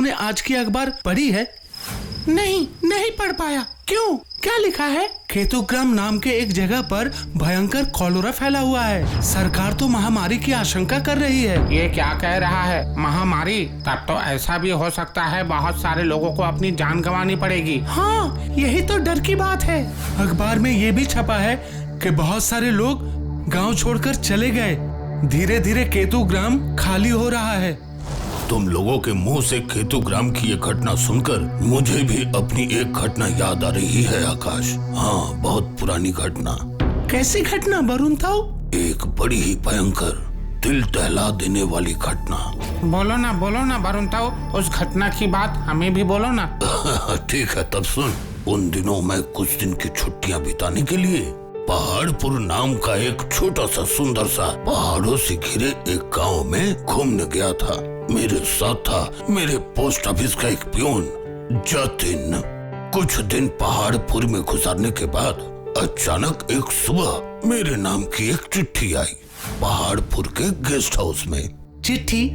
तुमने आज की अखबार पढ़ी है? नहीं पढ़ पाया। क्यों? क्या लिखा है? केतुग्राम नाम के एक जगह पर भयंकर कॉलेरा फैला हुआ है। सरकार तो महामारी की आशंका कर रही है। ये क्या कह रहा है? महामारी? तब तो ऐसा भी हो सकता है बहुत सारे लोगों को अपनी जान गंवानी पड़ेगी। हाँ, यही तो डर की बात है। अखबार में ये भी छपा है कि बहुत सारे लोग गांव छोड़कर चले गए। धीरे धीरे केतुग्राम खाली हो रहा है। तुम लोगों के मुंह से केतुग्राम की ये घटना सुनकर मुझे भी अपनी एक घटना याद आ रही है आकाश। हाँ, बहुत पुरानी घटना। कैसी घटना वरुण ताऊ? एक बड़ी ही भयंकर, दिल दहला देने वाली घटना। बोलो ना वरुण ताऊ, उस घटना की बात हमें भी बोलो ना। ठीक है, तब सुन। उन दिनों मैं कुछ दिन की छुट्टियां बिताने के लिए पहाड़पुर नाम का एक छोटा सा सुंदर सा पहाड़ों से घिरे एक गांव में घूमने गया था। मेरे साथ था मेरे पोस्ट ऑफिस का एक पियून जतिन। कुछ दिन पहाड़पुर में गुजारने के बाद अचानक एक सुबह मेरे नाम की एक चिट्ठी आई पहाड़पुर के गेस्ट हाउस में। चिट्ठी?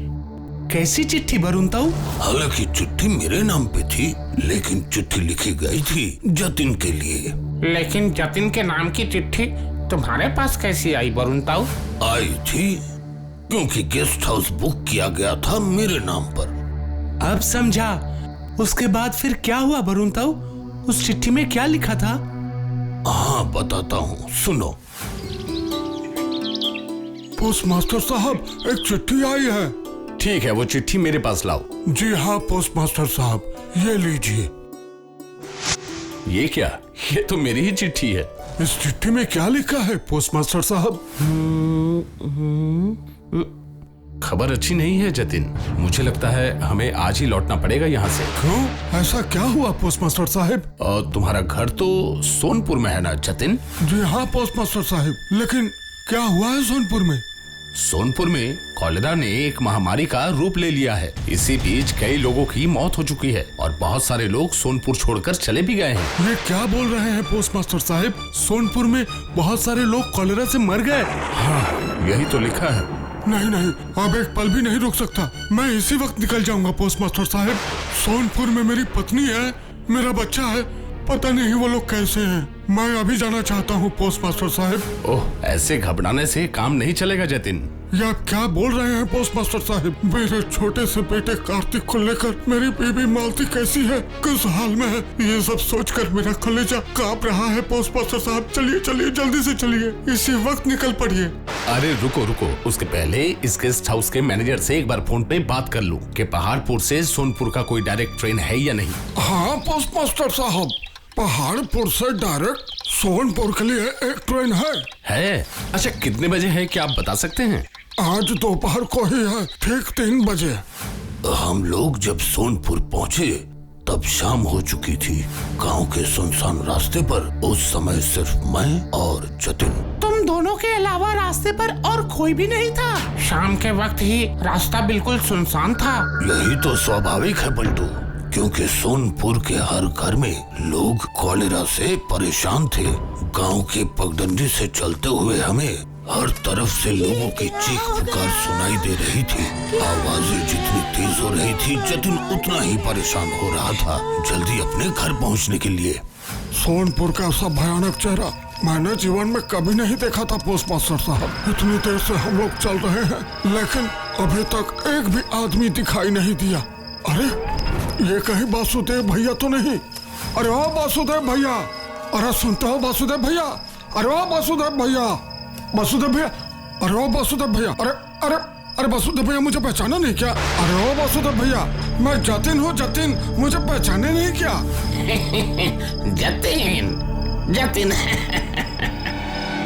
कैसी चिट्ठी वरुण ताऊ? हालांकि चिट्ठी मेरे नाम पे थी, लेकिन चिट्ठी लिखी गई थी जतिन के लिए। लेकिन जतिन के नाम की चिट्ठी तुम्हारे पास कैसी आई वरुण ताऊ? आई थी क्योंकि गेस्ट हाउस बुक किया गया था मेरे नाम पर। अब समझा। उसके बाद फिर क्या हुआ वरुण ताऊ? उस चिट्ठी में क्या लिखा था? हाँ, बताता हूँ, सुनो। पोस्ट मास्टर साहब, एक चिट्ठी आई है। ठीक है, वो चिट्ठी मेरे पास लाओ। जी हाँ पोस्ट मास्टर साहब, ये लीजिए। ये क्या? ये तो मेरी ही चिट्ठी है। इस चिट्ठी में क्या लिखा है पोस्ट मास्टर साहब? खबर अच्छी नहीं है जतिन। मुझे लगता है हमें आज ही लौटना पड़ेगा यहाँ से। क्यों? ऐसा क्या हुआ पोस्ट मास्टर साहब? तुम्हारा घर तो सोनपुर में है ना जतिन? जी हाँ पोस्ट मास्टर साहब, लेकिन क्या हुआ है सोनपुर में? सोनपुर में कॉलेरा ने एक महामारी का रूप ले लिया है। इसी बीच कई लोगों की मौत हो चुकी है और बहुत सारे लोग सोनपुर छोड़कर चले भी गए हैं। ये क्या बोल रहे हैं पोस्ट मास्टर साहब? सोनपुर में बहुत सारे लोग कॉलेरा से मर गए? हाँ, यही तो लिखा है। नहीं, अब एक पल भी नहीं रुक सकता। मैं इसी वक्त निकल जाऊंगा पोस्ट मास्टर साहब। सोनपुर में मेरी पत्नी है, मेरा बच्चा है, पता नहीं वो लोग कैसे हैं। मैं अभी जाना चाहता हूँ पोस्ट मास्टर साहब। ओह, ऐसे घबराने से काम नहीं चलेगा जतिन। ये आप क्या बोल रहे हैं पोस्ट मास्टर साहब? मेरे छोटे से बेटे कार्तिक को लेकर मेरी बीबी मालती कैसी है, किस हाल में है, ये सब सोचकर मेरा कलेजा कांप रहा है पोस्ट मास्टर साहब। चलिए जल्दी से चलिए, इसी वक्त निकल पड़िए। अरे रुको, उसके पहले इस गेस्ट हाउस के मैनेजर से एक बार फोन पे बात कर लूं कि पहाड़पुर से सोनपुर का कोई डायरेक्ट ट्रेन है या नहीं। हाँ पोस्ट मास्टर साहब, पहाड़पुर से डायरेक्ट सोनपुर के लिए एक ट्रेन है। अच्छा, कितने बजे है क्या आप बता सकते हैं? आज दोपहर को ही है, ठीक 3 बजे। हम लोग जब सोनपुर पहुँचे तब शाम हो चुकी थी। गांव के सुनसान रास्ते पर उस समय सिर्फ मैं और जतिन। तुम दोनों के अलावा रास्ते पर और कोई भी नहीं था? शाम के वक्त ही रास्ता बिल्कुल सुनसान था। यही तो स्वाभाविक है पलटू, क्योंकि सोनपुर के हर घर में लोग कॉलेरा से परेशान थे। गांव के पगडंडी से चलते हुए हमें हर तरफ से लोगों की चीख पुकार सुनाई दे रही थी। आवाजें जितनी तेज हो रही थी, जतिन उतना ही परेशान हो रहा था जल्दी अपने घर पहुंचने के लिए। सोनपुर का ऐसा भयानक चेहरा मैंने जीवन में कभी नहीं देखा था पोस्ट मास्टर साहब। इतनी देर से हम लोग चल रहे हैं, लेकिन अभी तक एक भी आदमी दिखाई नहीं दिया। अरे ये कहीं वासुदेव भैया तो नहीं? अरे ओ वासुदेव भैया, अरे सुनते हो वासुदेव भैया? अरे ओ वासुदेव भैया, अरे ओ वासुदेव भैया, अरे वासुदेव भैया, मुझे पहचाना नहीं क्या? अरे ओ वासुदेव भैया, मैं जतिन हूँ, जतिन, मुझे पहचाने नहीं क्या? जतिन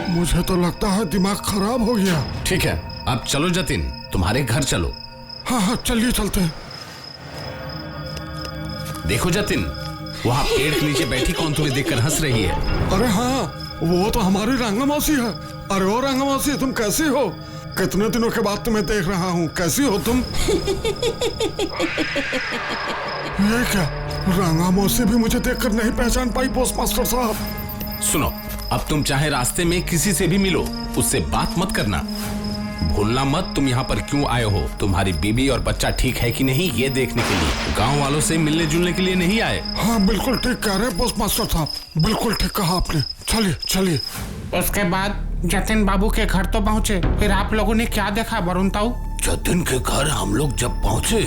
मुझे तो लगता है दिमाग खराब हो गया। ठीक है, अब चलो जतिन, तुम्हारे घर चलो। हाँ, चलिए चलते हैं। देखो जतिन, वहाँ पेड़ के नीचे बैठी कौन तुम्हें देखकर हंस रही है? अरे हाँ, वो तो हमारी रंगा मौसी है। अरे ओ रंगा मौसी, तुम कैसी हो? कितने दिनों के बाद तुम्हें देख रहा हूँ, कैसी हो तुम? ये क्या, रंगा मौसी भी मुझे देखकर नहीं पहचान पाई पोस्ट मास्टर साहब? सुनो, अब तुम चाहे रास्ते में किसी से भी मिलो, उससे बात मत करना। भूलना मत तुम यहाँ पर क्यों आए हो। तुम्हारी बीबी और बच्चा ठीक है कि नहीं ये देखने के लिए, गांव वालों से मिलने जुलने के लिए नहीं आए। हाँ बिल्कुल ठीक कह रहे हैं पोस्ट मास्टर साहब, बिल्कुल ठीक कहा आपने। चलिए चलिए। उसके बाद जतिन बाबू के घर तो पहुँचे, फिर आप लोगों ने क्या देखा वरुण ताऊ? जतिन के घर हम लोग जब पहुँचे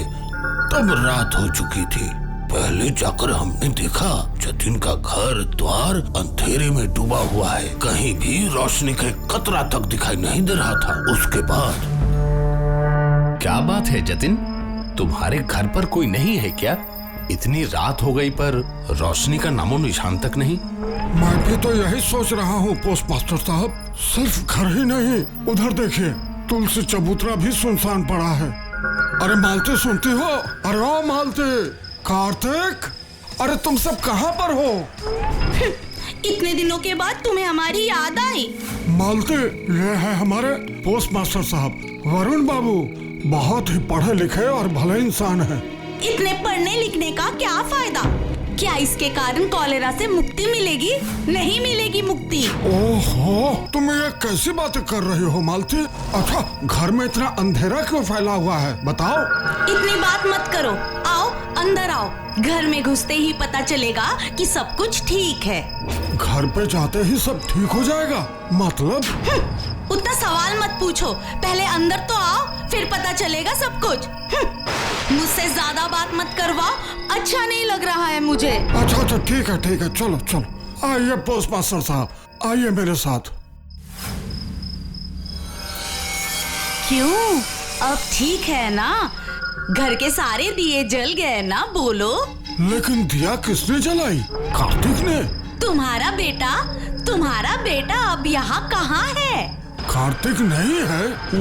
तब रात हो चुकी थी। पहले जाकर हमने देखा जतिन का घर द्वार अंधेरे में डूबा हुआ है, कहीं भी रोशनी का कतरा तक दिखाई नहीं दे रहा था। उसके बाद क्या बात है जतिन, तुम्हारे घर पर कोई नहीं है क्या? इतनी रात हो गई पर रोशनी का नामो निशान तक नहीं। मैं भी तो यही सोच रहा हूँ पोस्ट मास्टर साहब, सिर्फ घर ही नहीं, उधर देखिए तुलसी चबूतरा भी सुनसान पड़ा है। अरे मालती सुनती हो? अरे ओ मालती, कार्तिक, अरे तुम सब कहाँ पर हो? इतने दिनों के बाद तुम्हें हमारी याद आई? मालती, ये है हमारे पोस्ट मास्टर साहब वरुण बाबू, बहुत ही पढ़े लिखे और भले इंसान हैं। इतने पढ़ने लिखने का क्या फायदा? क्या इसके कारण कॉलेरा से मुक्ति मिलेगी? नहीं मिलेगी मुक्ति। ओहो, तुम ये कैसी बातें कर रही हो मालती? अच्छा, घर में इतना अंधेरा क्यों फैला हुआ है बताओ? इतनी बात मत करो, आओ अंदर आओ। घर में घुसते ही पता चलेगा कि सब कुछ ठीक है। घर पे जाते ही सब ठीक हो जाएगा मतलब? उतना सवाल मत पूछो, पहले अंदर तो आओ, फिर पता चलेगा सब कुछ। मुझसे ज्यादा बात मत करवाओ, अच्छा नहीं लग रहा है मुझे। अच्छा ठीक है, चलो चलो, आइए पोस्ट मास्टर साहब, आइए मेरे साथ। क्यों, अब ठीक है ना? घर के सारे दिए जल गए ना? बोलो। लेकिन दिया किसने जलाई? कार्तिक ने। तुम्हारा बेटा अब यहाँ कहाँ है? कार्तिक नहीं है।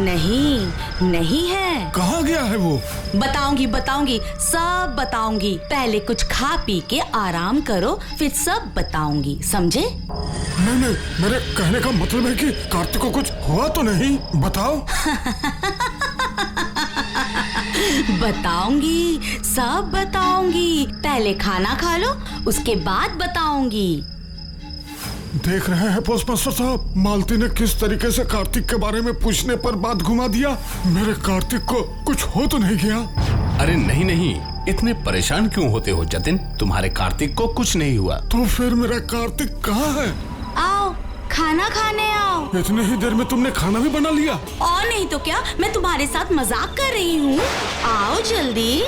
नहीं है। कहाँ गया है वो? बताऊंगी, सब बताऊंगी। पहले कुछ खा पी के आराम करो, फिर सब बताऊंगी, समझे? नहीं, मेरे कहने का मतलब है कि कार्तिक को कुछ हुआ तो नहीं? बताओ। बताऊंगी, सब बताऊंगी। पहले खाना खा लो, उसके बाद बताऊंगी। देख रहे हैं पोस्ट मास्टर साहब, मालती ने किस तरीके से कार्तिक के बारे में पूछने पर बात घुमा दिया। मेरे कार्तिक को कुछ हो तो नहीं गया? अरे नहीं, इतने परेशान क्यों होते हो जतिन, तुम्हारे कार्तिक को कुछ नहीं हुआ। तो फिर मेरा कार्तिक कहाँ है? आओ खाना खाने आओ। इतने ही देर में तुमने खाना भी बना लिया? और नहीं तो क्या, मैं तुम्हारे साथ मजाक कर रही हूँ। आओ जल्दी।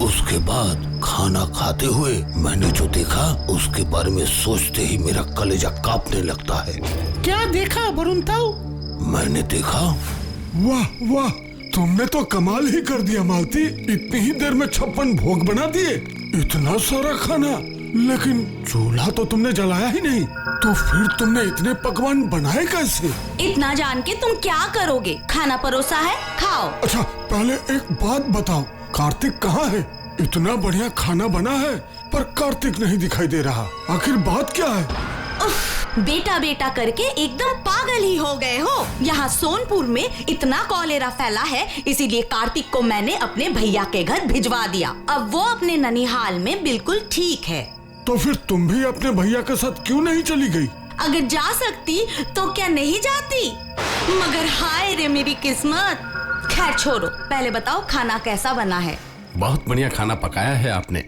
उसके बाद खाना खाते हुए मैंने जो देखा उसके बारे में सोचते ही मेरा कलेजा कांपने लगता है। क्या देखा वरुण ताऊ? मैंने देखा, वाह, तुमने तो कमाल ही कर दिया मालती, इतनी ही देर में 56 भोग बना दिए, इतना सारा खाना। लेकिन चूल्हा तो तुमने जलाया ही नहीं, तो फिर तुमने इतने पकवान बनाए कैसे? इतना जान के तुम क्या करोगे? खाना परोसा है, खाओ। अच्छा, पहले एक बात बताओ, कार्तिक कहाँ है? इतना बढ़िया खाना बना है पर कार्तिक नहीं दिखाई दे रहा, आखिर बात क्या है? बेटा करके एकदम पागल ही हो गए हो। यहाँ सोनपुर में इतना कॉलेरा फैला है, इसीलिए कार्तिक को मैंने अपने भैया के घर भिजवा दिया। अब वो अपने ननिहाल में बिल्कुल ठीक है। तो फिर तुम भी अपने भैया के साथ क्यों नहीं चली गई? अगर जा सकती तो क्या नहीं जाती, मगर हाय रे मेरी किस्मत। खैर छोड़ो, पहले बताओ खाना कैसा बना है? बहुत बढ़िया खाना पकाया है आपने,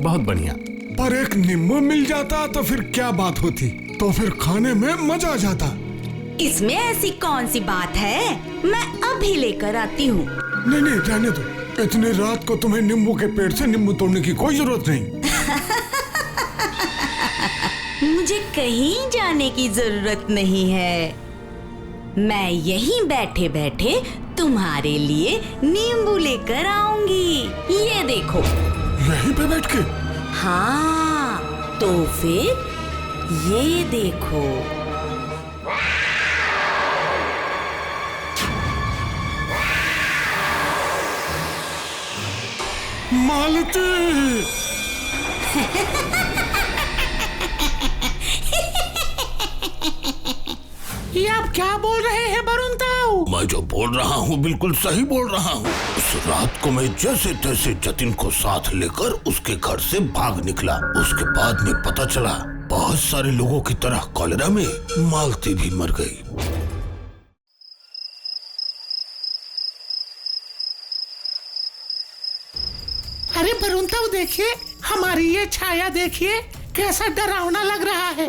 बहुत बढ़िया। पर एक नींबू मिल जाता तो फिर क्या बात होती, तो फिर खाने में मजा आ जाता। इसमें ऐसी कौन सी बात है, मैं अभी लेकर आती हूँ। नहीं रहने दो, इतनी रात को तुम्हें नींबू के पेड़ से नींबू तोड़ने की कोई जरूरत नहीं। मुझे कहीं जाने की जरूरत नहीं है, मैं यहीं बैठे बैठे तुम्हारे लिए नींबू लेकर आऊंगी। ये देखो। यहीं पे बैठ के? हाँ, तो फिर ये देखो। मालती। ये आप क्या बोल रहे हैं वरुण ताऊ? मैं जो बोल रहा हूँ बिल्कुल सही बोल रहा हूँ। उस रात को मैं जैसे तैसे जतिन को साथ लेकर उसके घर से भाग निकला। उसके बाद में पता चला बहुत सारे लोगों की तरह कॉलेरा में मालती भी मर गई। अरे वरुण ताऊ देखिए, हमारी ये छाया देखिए, कैसा डरावना लग रहा है।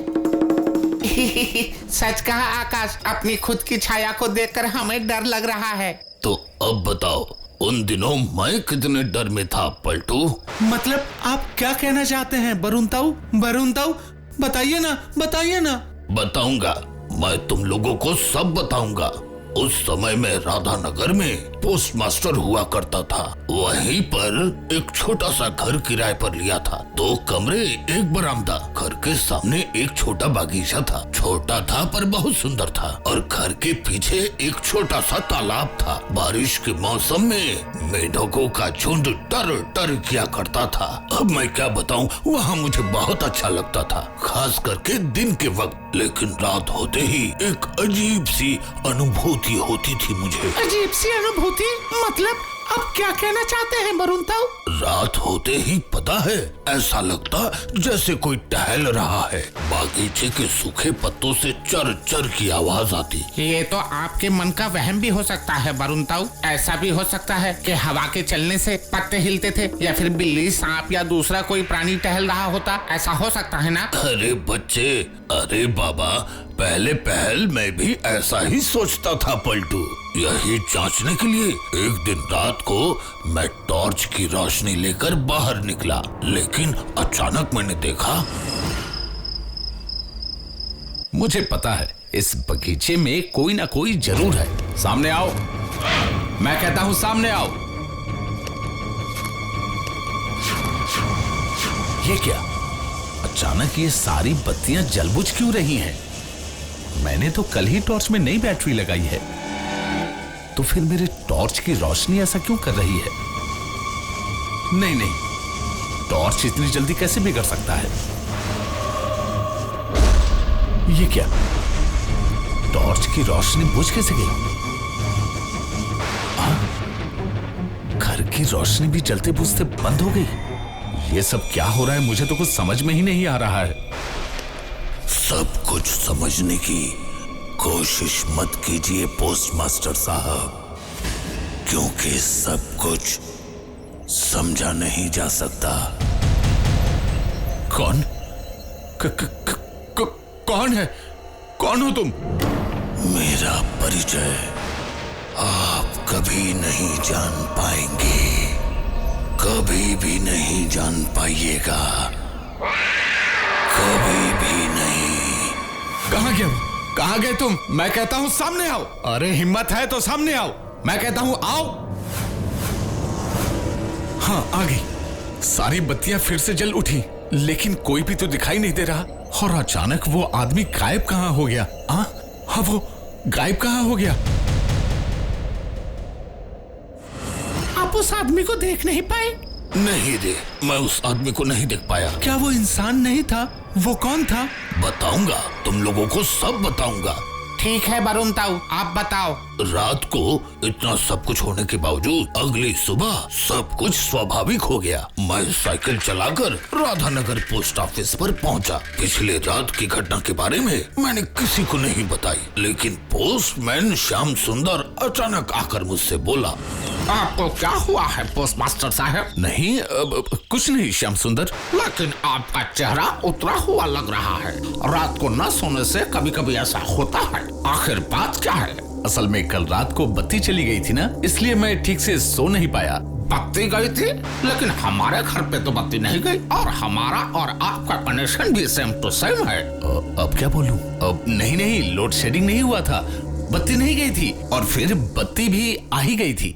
सच कहा आकाश, अपनी खुद की छाया को देखकर हमें डर लग रहा है। तो अब बताओ, उन दिनों मैं कितने डर में था पलटू? मतलब आप क्या कहना चाहते हैं वरुण ताऊ? वरुण ताऊ बताइए ना, बताइए ना। बताऊंगा, मैं तुम लोगों को सब बताऊंगा। उस समय में राधानगर में पोस्ट मास्टर हुआ करता था। वहीं पर एक छोटा सा घर किराए पर लिया था। 2 कमरे, 1 बरामदा। घर के सामने एक छोटा बागीचा था। छोटा था पर बहुत सुंदर था। और घर के पीछे एक छोटा सा तालाब था। बारिश के मौसम में मेढकों का झुंड टर टर किया करता था। अब मैं क्या बताऊं, वहाँ मुझे बहुत अच्छा लगता था, खास करके दिन के वक्त। लेकिन रात होते ही एक अजीब सी अनुभूति होती थी मुझे। अजीब सी अनुभूति? मतलब आप क्या कहना चाहते हैं वरुण ताऊ? रात होते ही पता है, ऐसा लगता जैसे कोई टहल रहा है। बागीचे के सूखे पत्तों से चर चर की आवाज आती। ये तो आपके मन का वहम भी हो सकता है वरुण ताऊ। ऐसा भी हो सकता है कि हवा के चलने से पत्ते हिलते थे, या फिर बिल्ली, सांप या दूसरा कोई प्राणी टहल रहा होता। ऐसा हो सकता है ना? अरे बच्चे, अरे बाबा, पहल मैं भी ऐसा ही सोचता था पलटू। यही जांचने के लिए एक दिन रात को मैं टॉर्च की रोशनी लेकर बाहर निकला। लेकिन अचानक मैंने देखा, मुझे पता है इस बगीचे में कोई ना कोई जरूर है। सामने आओ, मैं कहता हूं सामने आओ। ये क्या? अचानक ये सारी बत्तियां जलबुझ क्यों रही हैं? मैंने तो कल ही टॉर्च में नई बैटरी लगाई है, तो फिर मेरे टॉर्च की रोशनी ऐसा क्यों कर रही है? नहीं, टॉर्च इतनी जल्दी कैसे बिगड़ सकता है? ये क्या? टॉर्च की रोशनी बुझ कैसे गई? घर की रोशनी भी जलते बुझते बंद हो गई। ये सब क्या हो रहा है? मुझे तो कुछ समझ में ही नहीं आ रहा है। सब कुछ समझने की कोशिश मत कीजिए पोस्ट मास्टर साहब, क्योंकि सब कुछ समझा नहीं जा सकता। कौन? कौन है? कौन हो तुम? मेरा परिचय आप कभी नहीं जान पाएंगे, कभी भी नहीं जान पाइएगा, कभी भी नहीं। कहां गए? कहां गए तुम? मैं कहता हूं सामने आओ। अरे हिम्मत है तो सामने आओ। मैं कहता हूं आओ। हाँ, आ गई। सारी बत्तियां फिर से जल उठी, लेकिन कोई भी तो दिखाई नहीं दे रहा। और अचानक वो आदमी गायब कहां हो गया? हाँ, वो गायब कहां हो गया? आप उस आदमी को देख नहीं पाए? नहीं रे, मैं उस आदमी को नहीं देख पाया। क्या वो इंसान नहीं था? वो कौन था? बताऊंगा, तुम लोगों को सब बताऊंगा। ठीक है वरुण ताऊ, आप बताओ। रात को इतना सब कुछ होने के बावजूद अगली सुबह सब कुछ स्वाभाविक हो गया। मैं साइकिल चलाकर राधानगर पोस्ट ऑफिस पर पहुंचा। पिछले रात की घटना के बारे में मैंने किसी को नहीं बताई, लेकिन पोस्टमैन श्याम सुंदर अचानक आकर मुझसे बोला, आपको क्या हुआ है पोस्ट मास्टर साहब? नहीं, कुछ नहीं श्याम सुंदर। लेकिन आपका चेहरा उतरा हुआ लग रहा है। रात को न सोने से कभी कभी ऐसा होता है। आखिर बात क्या है? असल में कल रात को बत्ती चली गई थी ना, इसलिए मैं ठीक से सो नहीं पाया। बत्ती गई थी? लेकिन हमारे घर पे तो बत्ती नहीं गई, और हमारा और आपका कनेक्शन भी सेम टू सेम है। अब क्या बोलूं? अब नहीं, लोड शेडिंग नहीं हुआ था, बत्ती नहीं गई थी, और फिर बत्ती भी आ ही गई थी।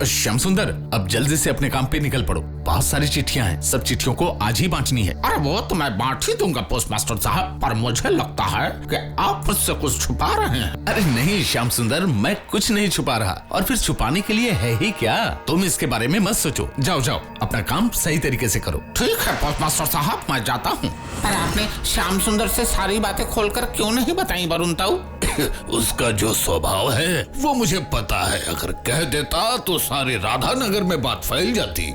श्याम सुंदर, अब जल्दी से अपने काम पे निकल पड़ो। बहुत सारी चिट्ठियां हैं, सब चिट्ठियों को आज ही बांटनी है। अरे वो तो मैं बांट ही दूंगा पोस्ट मास्टर साहब, पर मुझे लगता है कि आप मुझसे कुछ छुपा रहे हैं। अरे नहीं श्याम सुंदर, मैं कुछ नहीं छुपा रहा, और फिर छुपाने के लिए है ही क्या? तुम इसके बारे में मत सोचो। जाओ, अपना काम सही तरीके से करो। ठीक है पोस्ट मास्टर साहब, मैं जाता हूँ। पर आपने श्याम सुंदर से सारी बातें खोलकर क्यों नहीं बताई वरुण ताऊ? उसका जो स्वभाव है वो मुझे पता है। अगर कह देता तो सारे राधानगर में बात फैल जाती।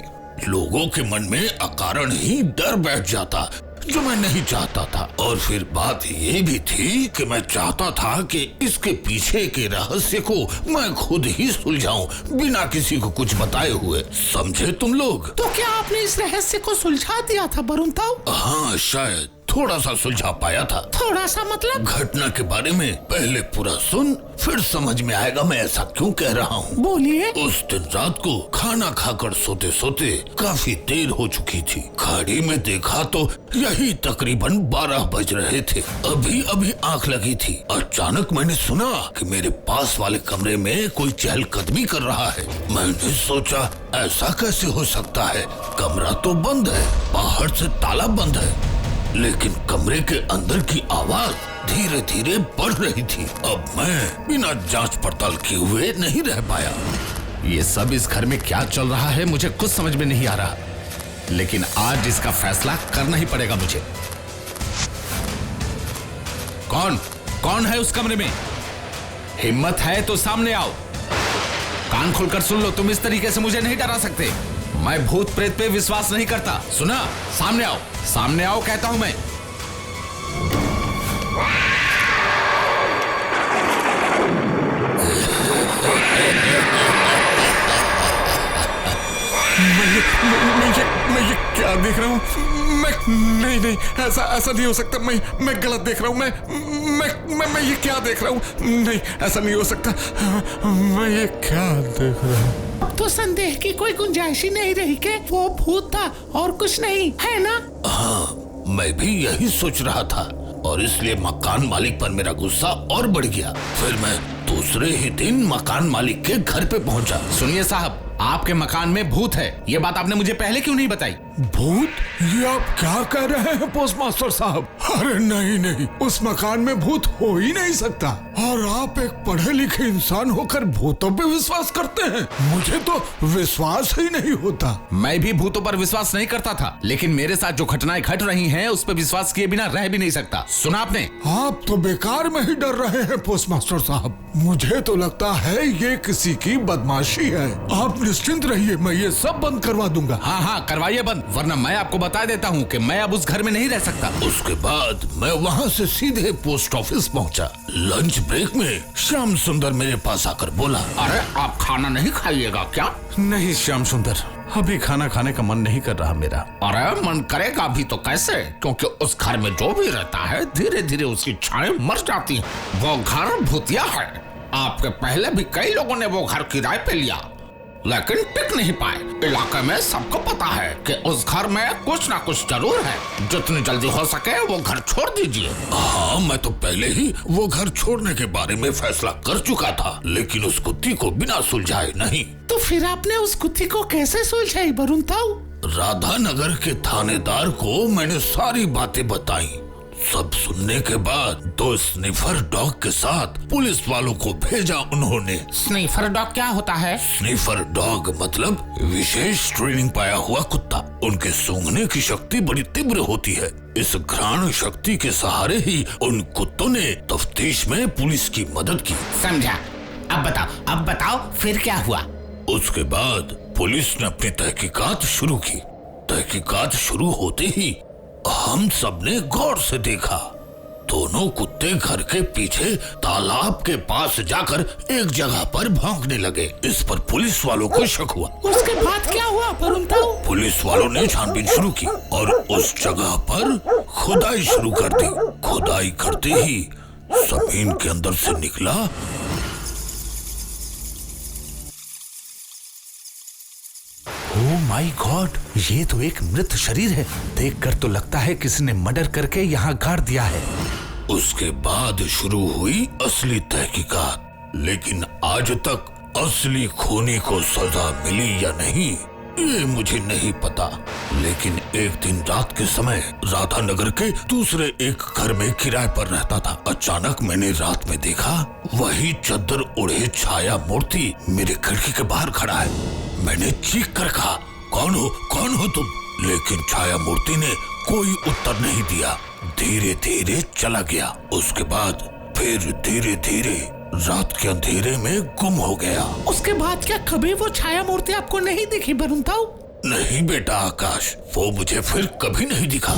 लोगों के मन में अकारण ही डर बैठ जाता। जो मैं नहीं चाहता था। और फिर बात ये भी थी कि मैं चाहता था कि इसके पीछे के रहस्य को मैं खुद ही सुलझाऊं, बिना किसी को कुछ बताए हुए। समझे तुम लोग? तो क्या आपने इस रहस्य को सुलझा दिया था वरुण ताऊ? हाँ, शायद थोड़ा सा सुलझा पाया था। थोड़ा सा मतलब? घटना के बारे में पहले पूरा सुन, फिर समझ में आएगा मैं ऐसा क्यों कह रहा हूँ। बोलिए। उस दिन रात को खाना खाकर सोते सोते काफी देर हो चुकी थी। घड़ी में देखा तो यही तकरीबन 12 बज रहे थे। अभी अभी आंख लगी थी। अचानक मैंने सुना कि मेरे पास वाले कमरे में कोई चहलकदमी कर रहा है। मैंने सोचा ऐसा कैसे हो सकता है, कमरा तो बंद है, बाहर से ताला बंद है, लेकिन कमरे के अंदर की आवाज धीरे धीरे बढ़ रही थी। अब मैं बिना जांच पड़ताल किए हुए नहीं रह पाया। ये सब इस घर में क्या चल रहा है मुझे कुछ समझ में नहीं आ रहा, लेकिन आज इसका फैसला करना ही पड़ेगा मुझे। कौन है उस कमरे में? हिम्मत है तो सामने आओ। कान खोलकर सुन लो, तुम इस तरीके से मुझे नहीं डरा सकते। मैं भूत प्रेत पे विश्वास नहीं करता। सुना? सामने आओ कहता हूं मैं। मैं ये क्या देख रहा हूँ? नहीं ऐसा नहीं हो सकता। मैं गलत देख रहा हूँ। मैं ये क्या देख रहा हूँ? नहीं, ऐसा नहीं हो सकता। मैं ये क्या देख रहा हूँ? अब तो संदेह की कोई गुंजाइश ही नहीं रही कि वो भूत था और कुछ नहीं, है ना? हाँ, मैं भी यही सोच रहा था और इसलिए मकान मालिक पर मेरा गुस्सा और बढ़ गया। फिर मैं दूसरे ही दिन मकान मालिक के घर पे पहुंचा। सुनिए साहब, आपके मकान में भूत है, ये बात आपने मुझे पहले क्यों नहीं बताई? भूत? ये आप क्या कह रहे हैं पोस्ट मास्टर साहब? अरे नहीं, उस मकान में भूत हो ही नहीं सकता। और आप एक पढ़े लिखे इंसान होकर भूतों पे विश्वास करते हैं? मुझे तो विश्वास ही नहीं होता। मैं भी भूतों पर विश्वास नहीं करता था, लेकिन मेरे साथ जो घटनाएं घट रही हैं उस पर विश्वास किए बिना रह भी नहीं सकता। सुना आपने? आप तो बेकार में ही डर रहे हैं पोस्ट मास्टर साहब। मुझे तो लगता है ये किसी की बदमाशी है। आप निश्चिंत रहिए, मैं ये सब बंद करवा दूंगा। हाँ करवाइए बंद, वरना मैं आपको बता देता हूँ कि मैं अब उस घर में नहीं रह सकता। उसके बाद मैं वहाँ से सीधे पोस्ट ऑफिस पहुँचा। लंच ब्रेक में श्याम सुंदर मेरे पास आकर बोला, अरे आप खाना नहीं खाइएगा क्या? नहीं श्याम सुंदर, अभी खाना खाने का मन नहीं कर रहा मेरा। अरे मन करेगा भी तो कैसे, क्योंकि उस घर में जो भी रहता है धीरे धीरे उसकी इच्छाएं मर जाती हैं। वो घर भूतिया है। आपके पहले भी कई लोगों ने वो घर किराए पे लिया, लेकिन टिक नहीं पाए। इलाके में सबको पता है कि उस घर में कुछ ना कुछ जरूर है। जितनी जल्दी हो सके वो घर छोड़ दीजिए। हाँ, मैं तो पहले ही वो घर छोड़ने के बारे में फैसला कर चुका था, लेकिन उस कुत्ती को बिना सुलझाए नहीं। तो फिर आपने उस कुत्ती को कैसे सुलझाई वरुण ताऊ? राधा नगर के थानेदार को मैंने सारी बातें बताई। सब सुनने के बाद 2 स्निफर डॉग के साथ पुलिस वालों को भेजा उन्होंने। स्निफर डॉग क्या होता है? स्निफर डॉग मतलब विशेष ट्रेनिंग पाया हुआ कुत्ता। उनके सूंघने की शक्ति बड़ी तीव्र होती है। इस घ्राण शक्ति के सहारे ही उन कुत्तों ने तफ्तीश में पुलिस की मदद की। समझा। अब बताओ फिर क्या हुआ? उसके बाद पुलिस ने अपनी तहकीकात शुरू की। तहकीकात शुरू होते ही हम सबने गौर से देखा, दोनों कुत्ते घर के पीछे तालाब के पास जाकर एक जगह पर भौंकने लगे। इस पर पुलिस वालों को शक हुआ। उसके बाद क्या हुआ वरुण ताऊ? पुलिस वालों ने छानबीन शुरू की और उस जगह पर खुदाई शुरू कर दी। खुदाई करते ही जमीन के अंदर से निकला ओह माय गॉड, ये तो एक मृत शरीर है। देखकर तो लगता है किसी ने मर्डर करके यहाँ गाड़ दिया है। उसके बाद शुरू हुई असली तहकीकात, लेकिन आज तक असली खूनी को सजा मिली या नहीं ये मुझे नहीं पता। लेकिन एक दिन रात के समय राधा नगर के दूसरे एक घर में किराए पर रहता था। अचानक मैंने रात में देखा वही चद्दर ओढ़े छाया मूर्ति मेरे खिड़की के बाहर खड़ा है। मैंने चीख कर कहा, कौन हो तुम? लेकिन छाया मूर्ति ने कोई उत्तर नहीं दिया, धीरे धीरे चला गया। उसके बाद फिर धीरे धीरे रात के अंधेरे में गुम हो गया। उसके बाद क्या कभी वो छाया मूर्ति आपको नहीं दिखी वरुण ताऊ? नहीं बेटा आकाश, वो मुझे फिर कभी नहीं दिखा।